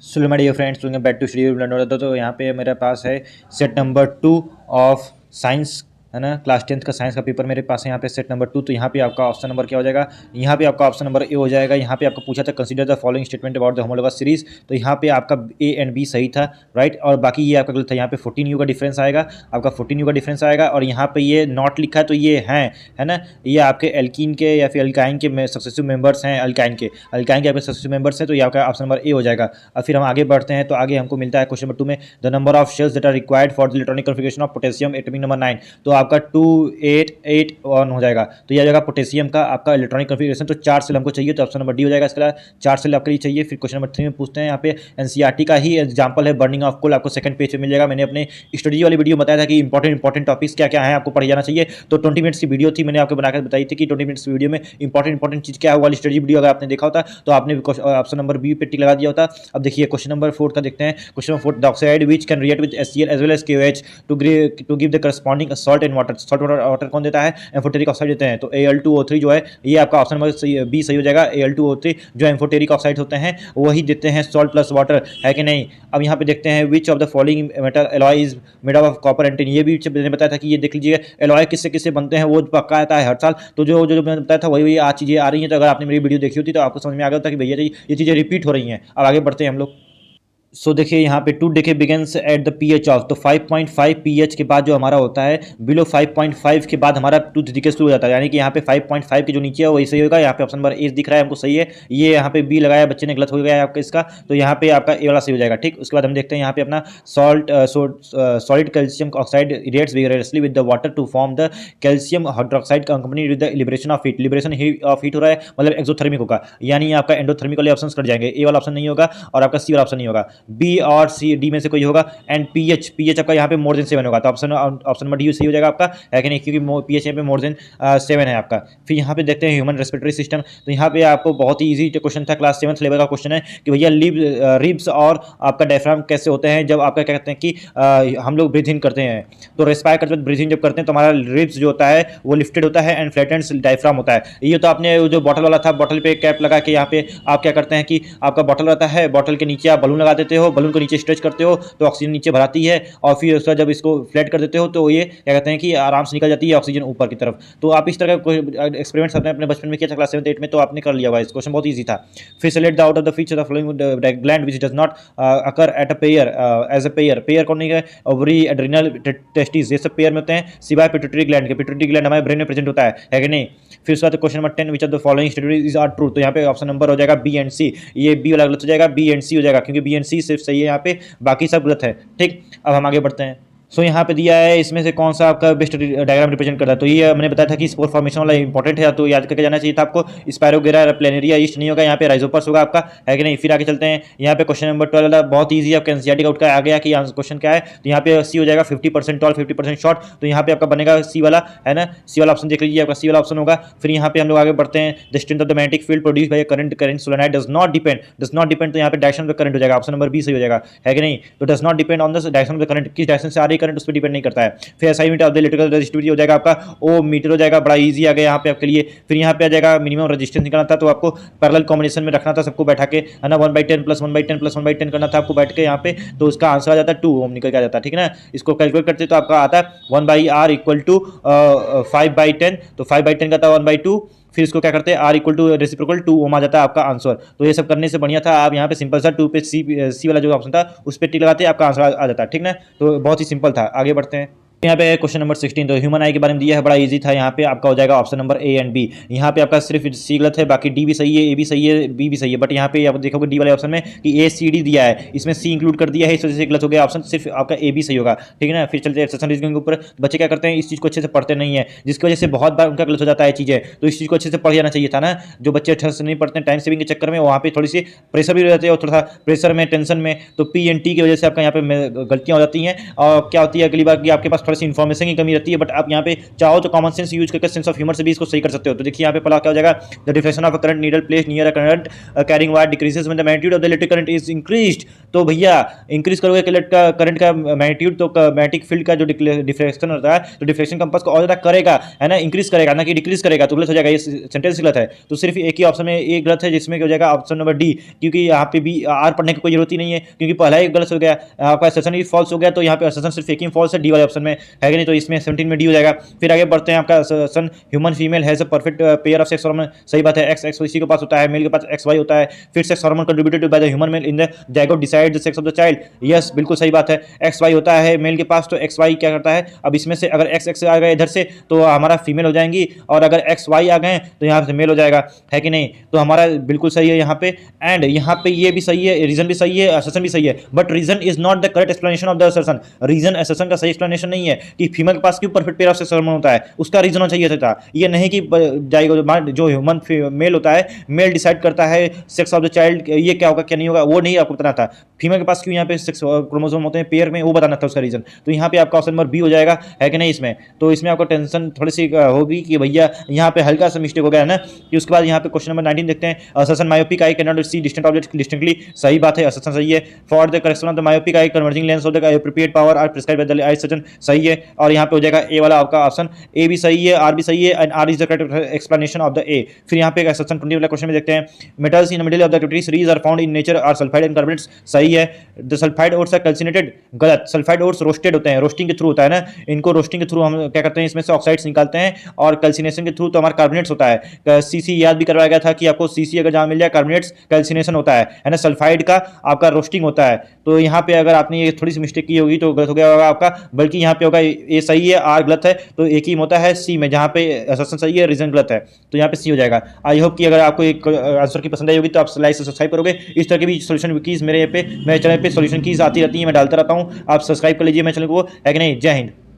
So my dear friends, welcome back to Study Learner. तो यहाँ पे मेरे पास है सेट नंबर 2 ऑफ साइंस, है ना। क्लास 10th का साइंस का पेपर मेरे पास है यहाँ पे सेट नंबर 2। तो यहाँ पे आपका ऑप्शन नंबर क्या हो जाएगा? यहाँ पे आपका ऑप्शन नंबर ए हो जाएगा। यहाँ पे आपको पूछा था consider the following statement about the homologous series. तो यहाँ पे आपका ए एंड बी सही था, राइट। और बाकी ये आपका गलत था। यहाँ पे 14 यू का डिफरेंस आएगा, आपका 14 यू का डिफरेंस आएगा। और यहाँ पे ये नॉट लिखा है तो ये है ना। ये आपके एल्कीन के या फिर अल्काइन के सक्सेसिव मेंबर्स हैं। अल्काइन के आपके सक्सेसिव मेंबर्स हैं। तो ये आपका ऑप्शन नंबर ए हो जाएगा। अब फिर हम आगे बढ़ते हैं। तो आगे हमको मिलता है क्वेश्चन नंबर 2 में the number of shells that are required for the electronic configuration of potassium atomic number 9। तो आपका 288 हो जाएगा। तो यह आ जाएगा पोटेशियम का आपका इलेक्ट्रॉनिक कॉन्फिगरेशन। तो 4 सेल हमको चाहिए, तो ऑप्शन नंबर डी हो जाएगा। इसके अलावा 4 सेल आपके लिए चाहिए। फिर क्वेश्चन नंबर 3 में पूछते हैं, यहाँ पे एनसीईआरटी का ही एग्जाम्पल है बर्निंग ऑफ कोल। आपको सेकंड पेज पे मिल जाएगा। मैंने अपने स्टडी वाली वीडियो में बताया था कि इंपॉर्टेंट टॉपिक्स क्या क्या है आपको पढ़ जाना चाहिए। तो 20 मिनट्स की वीडियो थी, मैंने आपको बनाकर बताई थी कि 20 मिनट्स की वीडियो में इंपॉर्टेंट चीज़ क्या है। वाली स्टडी वीडियो अगर आपने देखा होता तो आपने ऑप्शन नंबर बी पे टिक लगा दिया होता। अब देखिए क्वेश्चन नंबर 4 का देखते हैं। Question number 4, the oxide which can react with HCl as well as KOH to give the corresponding salt and water. Salt water कौन देता है? एम्फोटेरिक ऑक्साइड देते हैं। तो Al2O3 जो है ये आपका ऑप्शन नंबर बी सही हो जाएगा। Al2O3 जो एम्फोटेरिक ऑक्साइड होते हैं वही देते हैं सॉल्ट प्लस वाटर, है कि नहीं। अब यहाँ पे देखते हैं विच of the following metal alloy is made of copper and tin. ये भी मैंने बताया था कि ये देख लीजिएगा एलॉय किससे किससे बनते हैं, वो पक्का आता है हर साल। तो जो जो मैंने बताया था वही आज चीज़ें आ रही हैं। तो अगर आपने मेरी वीडियो देखी होती तो आपको समझ में आ गया होता कि भैया ये चीज़ें रिपीट हो रही हैं। अब आगे बढ़ते हैं हम लोग। सो देखिए यहाँ पे टू देखिए begins at the pH of. तो 5.5 पीएच के बाद जो हमारा होता है बिलो 5.5 के बाद हमारा टूथ दिखे शुरू हो जाता है। यानी कि यहाँ पे 5.5 के जो नीचे है वही सही होगा। यहाँ पे ऑप्शन नंबर ए दिख रहा है हमको सही है। ये यहाँ पे बी लगाया बच्चे ने, गलत हो गया है आपका इसका। तो यहाँ पे आपका ए वाला सही हो जाएगा, ठीक। उसके बाद हम देखते हैं यहाँ पे अपना solid calcium oxide reacts vigorously with the water to form the calcium hydroxide company with the liberation of heat. Liberation of heat हो रहा है मतलब एक्सोथर्मिक होगा, यानी आपका एंडोथर्मिक वाले ऑप्शन कट जाएंगे। ए वाला ऑप्शन नहीं होगा और आपका सी वाला ऑप्शन नहीं होगा। बी और सी डी में से कोई होगा। एंड पीएच आपका यहाँ पे मोर देन 7 होगा। तो ऑप्शन नंबर डी सही हो जाएगा आपका, है कि नहीं, क्योंकि पीएच यहाँ पे मोर देन 7 है आपका। फिर यहाँ पे देखते हैं ह्यूमन रेस्पिरेटरी सिस्टम। तो यहाँ पे आपको बहुत ही इजी क्वेश्चन था, क्लास 7th लेवल का क्वेश्चन है कि भैया रिब्स और आपका डायफ्राम कैसे होते हैं जब आपका क्या कहते हैं कि हम लोग ब्रीथ इन करते हैं। तो रेस्पायर करते वक्त ब्रीथ इन जब करते हैं तो हमारा रिब्स जो होता है वो लिफ्टेड होता है एंड फ्लैटेंड डायफ्राम होता है। ये तो आपने जो बॉटल वाला था, बॉटल पे कैप लगा के यहाँ पे आप क्या करते हैं कि आपका बॉटल रहता है, बॉटल के नीचे आप बलून लगा देते हो, बलून को नीचे स्ट्रेच करते हो तो ऑक्सीजन नीचे भराती है। और फिर उसका जब इसको फ्लैट कर देते हो तो ये क्या कहते हैं कि आराम से निकल जाती है ऑक्सीजन ऊपर की तरफ। तो आप इस तरह का एक्सपेरिमेंट आपने अपने बचपन में किया था क्लास 7th 8 में, तो आपने कर लिया हुआ। इस क्वेश्चन बहुत ईजी था। फिर select the out of the feature of following gland which does not occur at a pair as a pair कौन नहीं है? ओवरी, एड्रिनल, टेस्टिस, ये सब पेयर में होते हैं सिवाय पिट्यूटरी ग्लैंड के। पिट्यूटरी ग्लैंड हमारे ब्रेन में प्रेजेंट होता है कि नहीं। फिर उसके बाद question number 10, which of the following statement is are true. तो यहाँ पे ऑप्शन नंबर हो जाएगा बी एंड सी। ये बी वाला गलत हो जाएगा, बी एंड सी हो जाएगा, क्योंकि बी एंड सी सिर्फ सही है यहाँ पे, बाकी सब गलत है, ठीक। अब हम आगे बढ़ते हैं। सो यहाँ पे दिया है इसमें से कौन सा आपका बेस्ट डायग्राम रिप्रेजेंट करता है। तो ये मैंने बताया था कि स्पोर फॉर्मेशन वाला इंपॉर्टेंट है, तो याद करके जाना चाहिए था आपको। स्पायरोगेरा प्लेनेरिया ईस्ट नहीं होगा, यहाँ पे राइजोपर्स होगा आपका, है कि नहीं। फिर आगे चलते हैं। यहाँ पे क्वेश्चन नंबर 12 बहुत ईजी आपका एनसीईआरटी का उठ आ गया कि क्वेश्चन क्या है। तो यहाँ पे सी हो जाएगा 50% टॉल 50% शॉर्ट। तो यहाँ पे आपका बनेगा सी वाला, है ना। सी वाला ऑप्शन देख लीजिए, आपका सी वाला ऑप्शन होगा। फिर यहाँ पे हम लोग आगे बढ़ते हैं। The strength of the magnetic field produce by current solenoid does not depend. तो यहाँ पे डायरेक्शन ऑफ द करंट हो जाएगा, ऑप्शन नंबर बी सही हो जाएगा, है कि नहीं। तो does not depend on the direction of the current, किस डायरेक्शन से आ रही करंट उस पर डिपेंड नहीं करता है। फिर assignment of the electrical resistivity हो जाएगा आपका ओ मीटर हो जाएगा, बड़ा इजी आ गया यहाँ पे आपके लिए। फिर यहाँ पे आ जाएगा मिनिमम रेजिस्टेंस निकालना था, तो आपको पैरेलल कॉम्बिनेशन में रखना था सबको बैठा के, है ना। 1/10 + 1/10 + 1/10 करना था आपको बैठ के यहाँ पे। तो उसका आंसर आ जाता है 2 ओम निकल के आ जाता है, ठीक है ना। इसको कैलकुलेट करते तो आपका आता है 1/r = 5/10। तो 5/10 का था 1/2। फिर इसको क्या करते हैं r = रेसिप्रोकल 2 ओम आ जाता है आपका आंसर। तो ये सब करने से बढ़िया था आप यहाँ पे सिंपल सा 2 पे सी वाला जो ऑप्शन था उस पर टिक लगाते आपका आंसर आ जाता है, ठीक ना। तो बहुत ही सिंपल था। आगे बढ़ते हैं। यहाँ पे क्वेश्चन नंबर 16, तो ह्यूमन आई के बारे में दिया है, बड़ा इजी था। यहाँ पे आपका हो जाएगा option number A and B. यहाँ पे आपका सिर्फ सी गलत है, बाकी डी भी सही है, ए भी सही है, बी भी सही है। बट यहाँ पे आप देखोगे डी वाले ऑप्शन में कि ए सी डी दिया है, इसमें सी इंक्लूड कर दिया है, इस वजह से गलत हो गया ऑप्शन। सिर्फ आपका ए बी सही होगा, ठीक है ना। फिर चलते हैं एक्सेशन रीजनिंग के ऊपर। बच्चे क्या करते हैं, इस चीज़ को अच्छे से पढ़ते नहीं है, जिसकी वजह से बहुत बार उनका गलत हो जाता है चीज़ें। तो इस चीज़ को अच्छे से पढ़ जाना चाहिए था ना। जो बच्चे अच्छे से नहीं पढ़ते हैं टाइम सेविंग के चक्कर में, वहाँ पे थोड़ी सी प्रेशर भी रहते हैं, और थोड़ा सा प्रेशर में, टेंशन में, तो पी एन टी की वजह से आपका यहाँ पे गलतियाँ हो जाती हैं। और क्या होती है अगली बार कि आपके पास थोड़ी सी इन्फॉर्मेशन की कमी रहती है, बट आप यहाँ पे चाहो तो कॉमन सेंस यूज करके सेंस ऑफ ह्यूमर से भी इसको सही कर सकते हो। तो देखिए यहाँ पे पहला क्या हो जाएगा, the deflection of a current needle placed near a current carrying wire decreases when the magnitude of the electric current is increased तो भैया इंक्रीज करोगे करंट का मैग्नीट्यूड, तो मैग्नेटिक फील्ड का जो डिफ्लेक्शन होता है, तो डिफ्लेक्शन कंपास को और ज़्यादा करेगा, है ना, इंक्रीज करेगा, ना कि डिक्रीज करेगा, तो गलत हो जाएगा, ये सेंटेंस गलत है। तो सिर्फ एक ही ऑप्शन में एक गलत है, जिसमें हो जाएगा ऑप्शन नंबर डी, क्योंकि यहाँ पे भी आर पढ़ने की कोई जरूरत ही नहीं है, क्योंकि पहला ही गलत हो गया, आपका असर्शन भी फॉल्स हो गया, तो यहाँ पे असर्शन सिर्फ एक ही फॉल्स है डी वाले ऑप्शन में, है कि नहीं, तो इसमें 17 में डी हो जाएगा। फिर आगे बढ़ते हैं, आपका assertion human female has a perfect pair of sex hormone, सही बात है, एक्स एक्स इसी के पास होता है, मेल के पास एक्स वाई होता है। फिर sex hormone contributed by the human male in the zygote decide the sex of the child, yes बिल्कुल सही बात है, एक्स वाई होता है मेल के पास, तो एक्स वाई क्या करता है, अब इसमें से अगर एक्स एक्स आ गए इधर से तो हमारा फीमेल हो जाएंगी, और अगर एक्स वाई आ गए तो यहाँ से मेल हो जाएगा, है कि नहीं, तो हमारा बिल्कुल सही है यहाँ पे। एंड यहाँ पे ये भी सही है, रीजन भी सही है, असर्शन भी सही है, but reason is not the correct explanation of the assertion, reason assertion का सही एक्सप्लेनेशन नहीं है कि फीमेल के पास क्यों perfect pair of sex hormone होता है, उसका रीजन होना चाहिए था, ये नहीं कि जो ह्यूमन मेल होता है, मेल डिसाइड करता है सेक्स ऑफ द चाइल्ड, ये क्या होगा क्या नहीं होगा, वो नहीं आपको बताना था, फीमेल के पास क्यों यहाँ पे सेक्स क्रोमोसोम होते हैं पेयर में, वो बताना था उसका रीजन। तो यहाँ पे आपका ऑप्शन नंबर बी हो जाएगा, है कि नहीं इसमें। तो इसमें आपको टेंशन थोड़ी सी होगी कि भैया यहाँ पे हल्का सा मिस्टेक हो गया है ना, कि उसके बाद यहाँ पे क्वेश्चन नंबर 19 देखते हैं, assertion myopic eye can not see distant object distinctly, सही बात है, असर्शन सही है। For the correction of the myopic eye converging lens of the appropriate power are prescribed by the eye surgeon, सही है, और यहाँ पे हो जाएगा ए वाला आपका ऑप्शन, ए भी सही है, आर भी सही है, and R is the correct explanation of the A. फिर यहाँ पे असर्शन 20 वाला क्वेश्चन में देखते हैं, metals in middle of the activity series are found in nature are sulphide and carbonates, सही है। The sulphide ores are calcinated, गलत, सल्फाइड ओर्स रोस्टेड होते हैं, रोस्टिंग के थ्रू होता है ना, इनको रोस्टिंग के थ्रू हम क्या करते हैं, इसमें से ऑक्साइड्स निकालते हैं, और कैल्सिनेशन के थ्रू तो हमारा कार्बोनेट्स होता है। सीसी याद भी करवाया गया था कि आपको सीसी अगर जहाँ मिल जाए कार्बोनेट्स कैल्सिनेशन होता है ना, सल्फाइड का आपका रोस्टिंग होता है। तो यहाँ पे अगर आपने ये थोड़ी सी मिस्टेक की होगी तो गलत हो गया होगा आपका, बल्कि यहाँ पे होगा ए सही है, आर गलत है, तो एक ही होता है सी में, जहाँ पे असर्शन सही है, रीजन गलत है, तो यहाँ पे सी हो जाएगा। आई होप कि अगर आपको एक आंसर की पसंद आई होगी तो आप लाइक से सब्सक्राइब करोगे, इस तरह की भी सोल्यूशन कीज मेरे चैनल पे सोल्यूशन कीज आती रहती है, मैं डालता रहता हूँ, आप सब्सक्राइब कर लीजिए मेरे चैनल को, है कि नहीं। जय हिंद।